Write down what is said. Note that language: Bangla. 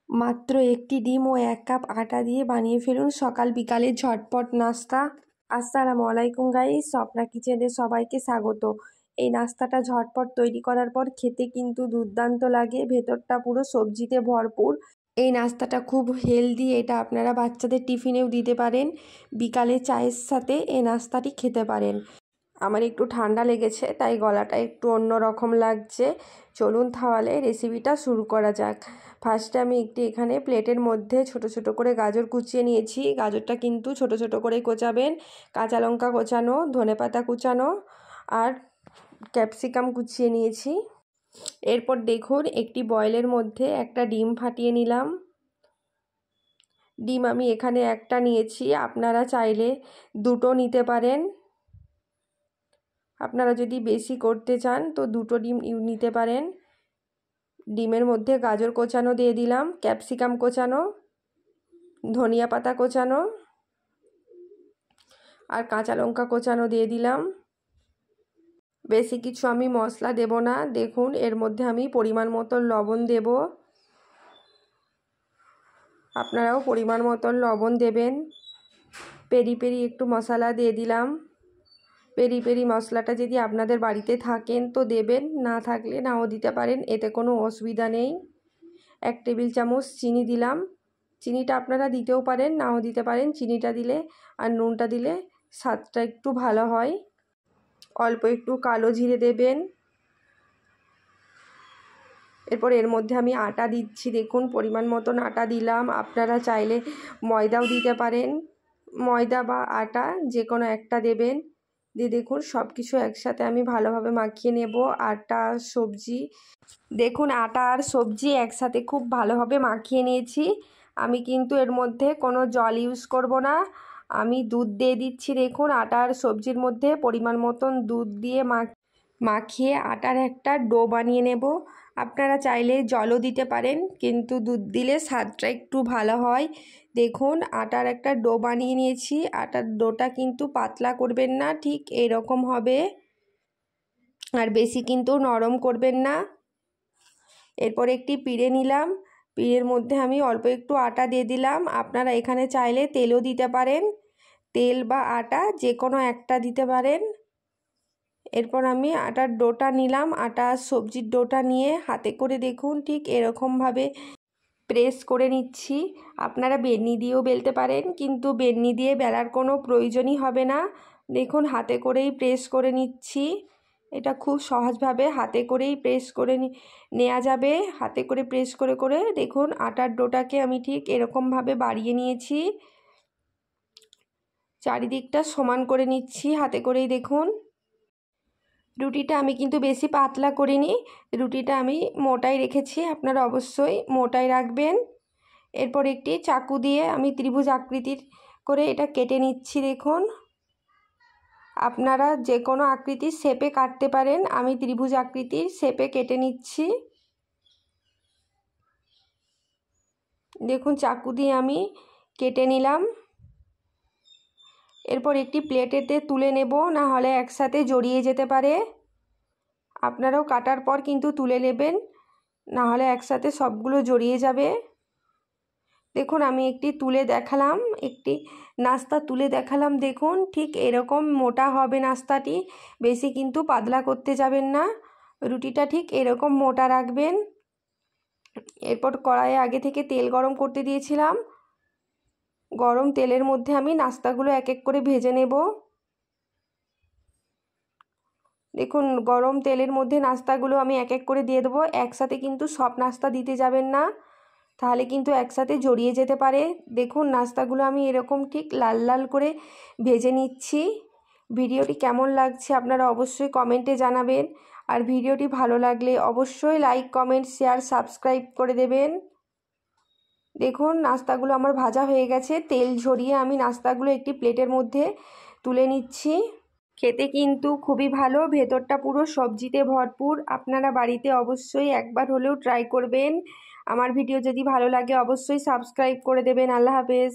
মাত্র একটি ডিম ও 1 কাপ আটা দিয়ে বানিয়ে ফেলুন সকাল বিকালে ঝটপট নাস্তা। আসসালামু আলাইকুম গাইস, স্বপ্না কিচেনে সবাইকে স্বাগত। এই নাস্তাটা ঝটপট তৈরি করার পর খেতে কিন্তু দুর্দান্ত লাগে, ভেতরটা পুরো সবজিতে ভরপুর। এই নাস্তাটা খুব হেলদি, এটা আপনারা বাচ্চাদের টিফিনেও দিতে পারেন, বিকালে চায়ের সাথে এই নাস্তাটি খেতে পারেন। আমার একটু ঠান্ডা লেগেছে তাই গলাটা একটু অন্য রকম লাগছে। চলুন তাহলে রেসিপিটা শুরু করা যাক। ফার্স্টে আমি এখানে প্লেটের মধ্যে ছোট ছোট করে গাজর কুচিয়ে নিয়েছি। গাজরটা কিন্তু ছোট ছোট করেই কোচাবেন। কাঁচা লঙ্কা কোচানো, ধনেপাতা কুচানো আর ক্যাপসিকাম কুচিয়ে নিয়েছি। এরপর দেখুন একটি বয়েলের মধ্যে একটা ডিম ফাটিয়ে নিলাম। ডিম আমি এখানে একটা নিয়েছি, আপনারা চাইলে দুটো নিতে পারেন। আপনারা যদি বেশি করতে চান তো দুটো ডিম নিতে পারেন। ডিমের মধ্যে গাজর কোচানো দিয়ে দিলাম, ক্যাপসিকাম কোচানো, ধনিয়া পাতা কোচানো আর কাঁচা লঙ্কা কোচানো দিয়ে দিলাম। বেশি কিছু আমি মশলা দেব না। দেখুন এর মধ্যে আমি পরিমাণ মতো লবণ দেব, আপনারাও পরিমাণ মতো লবণ দেবেন। পেরি পেরি একটু মশলা দিয়ে দিলাম। পেরি পেরি মশলাটা যদি আপনাদের বাড়িতে থাকেন তো দেবেন, না থাকলে নাও দিতে পারেন, এতে কোনো অসুবিধা নেই। 1 টেবিল চামচ চিনি দিলাম। চিনিটা আপনারা দিতেও পারেন, নাও দিতে পারেন। চিনিটা দিলে আর নুনটা দিলে স্বাদটা একটু ভালো হয়। অল্প একটু কালো জিরে দেবেন। এরপর এর মধ্যে আমি আটা দিচ্ছি। দেখুন পরিমাণ মতন আটা দিলাম, আপনারা চাইলে ময়দাও দিতে পারেন। ময়দা বা আটা যে কোনো একটা দেবেন। দিয়ে দেখুন সব কিছু একসাথে আমি ভালোভাবে মাখিয়ে নেব। আটা সবজি, দেখুন আটা আর সবজি একসাথে খুব ভালোভাবে মাখিয়ে নিয়েছি। আমি কিন্তু এর মধ্যে কোনো জল ইউজ করব না, আমি দুধ দিয়ে দিচ্ছি। দেখুন আটা আর সবজির মধ্যে পরিমাণ মতন দুধ দিয়ে মাখিয়ে আটার একটা ডো বানিয়ে নেব। আপনারা চাইলে জলও দিতে পারেন, কিন্তু দুধ দিলে স্বাদটা একটু ভালো হয়। দেখুন আটার একটা ডো বানিয়ে নিয়েছি। আটার ডোটা কিন্তু পাতলা করবেন না, ঠিক এরকম হবে, আর বেশি কিন্তু নরম করবেন না। এরপর একটি পিঁড়ে নিলাম। পিঁড়ের মধ্যে আমি অল্প একটু আটা দিয়ে দিলাম। আপনারা এখানে চাইলে তেলও দিতে পারেন, তেল বা আটা যে কোনো একটা দিতে পারেন। এরপর আমি আটার ডোটা নিলাম। আটা সবজির ডোটা নিয়ে হাতে করে দেখুন ঠিক এরকমভাবে প্রেস করে নিচ্ছি। আপনারা বেলনি দিয়েও বেলতে পারেন, কিন্তু বেলনি দিয়ে বেলার কোনো প্রয়োজনই হবে না। দেখুন হাতে করেই প্রেস করে নিচ্ছি। এটা খুব সহজভাবে হাতে করেই প্রেস করে নেওয়া যাবে। হাতে করে প্রেস করে করে দেখুন আটার ডোটাকে আমি ঠিক এরকমভাবে বাড়িয়ে নিয়েছি। চারিদিকটা সমান করে নিচ্ছি হাতে করেই। দেখুন রুটিটা আমি কিন্তু বেশি পাতলা করিনি, রুটিটা আমি মোটাই রেখেছি, আপনারা অবশ্যই মোটাই রাখবেন। এরপর একটি চাকু দিয়ে আমি ত্রিভুজ আকৃতির করে এটা কেটে নিচ্ছি। দেখুন আপনারা যে কোনো আকৃতির শেপে কাটতে পারেন, আমি ত্রিভুজ আকৃতির শেপে কেটে নিচ্ছি। দেখুন চাকু দিয়ে আমি কেটে নিলাম। এরপর একটি প্লেটেতে তুলে নেব, না হলে একসাথে জড়িয়ে যেতে পারে। আপনারাও কাটার পর কিন্তু তুলে নেবেন, না হলে একসাথে সবগুলো জড়িয়ে যাবে। দেখুন আমি একটি তুলে দেখালাম, একটি নাস্তা তুলে দেখালাম। দেখুন ঠিক এরকম মোটা হবে নাস্তাটি, বেশি কিন্তু পাতলা করতে যাবেন না। রুটিটা ঠিক এরকম মোটা রাখবেন। এরপর কড়াইয়ে আগে থেকে তেল গরম করতে দিয়েছিলাম। গরম তেলের মধ্যে আমি নাস্তাগুলো এক এক করে ভেজে নেব। দেখুন গরম তেলের মধ্যে নাস্তাগুলো আমি এক এক করে দিয়ে দেবো। একসাথে কিন্তু সব নাস্তা দিতে যাবেন না, তাহলে কিন্তু একসাথে জড়িয়ে যেতে পারে। দেখুন নাস্তাগুলো আমি এরকম ঠিক লাল লাল করে ভেজে নিচ্ছি। ভিডিওটি কেমন লাগছে আপনারা অবশ্যই কমেন্টে জানাবেন, আর ভিডিওটি ভালো লাগলে অবশ্যই লাইক কমেন্ট শেয়ার সাবস্ক্রাইব করে দেবেন। দেখুন নাস্তাগুলো আমার ভাজা হয়ে গেছে। তেল ঝরিয়ে আমি নাস্তাগুলো একটি প্লেটের মধ্যে তুলে নিচ্ছি। খেতে কিন্তু খুবই ভালো, ভেতরটা পুরো সবজিতে ভরপুর। আপনারা বাড়িতে অবশ্যই একবার হলেও ট্রাই করবেন। আমার ভিডিও যদি ভালো লাগে অবশ্যই সাবস্ক্রাইব করে দেবেন। আল্লাহ হাফেজ।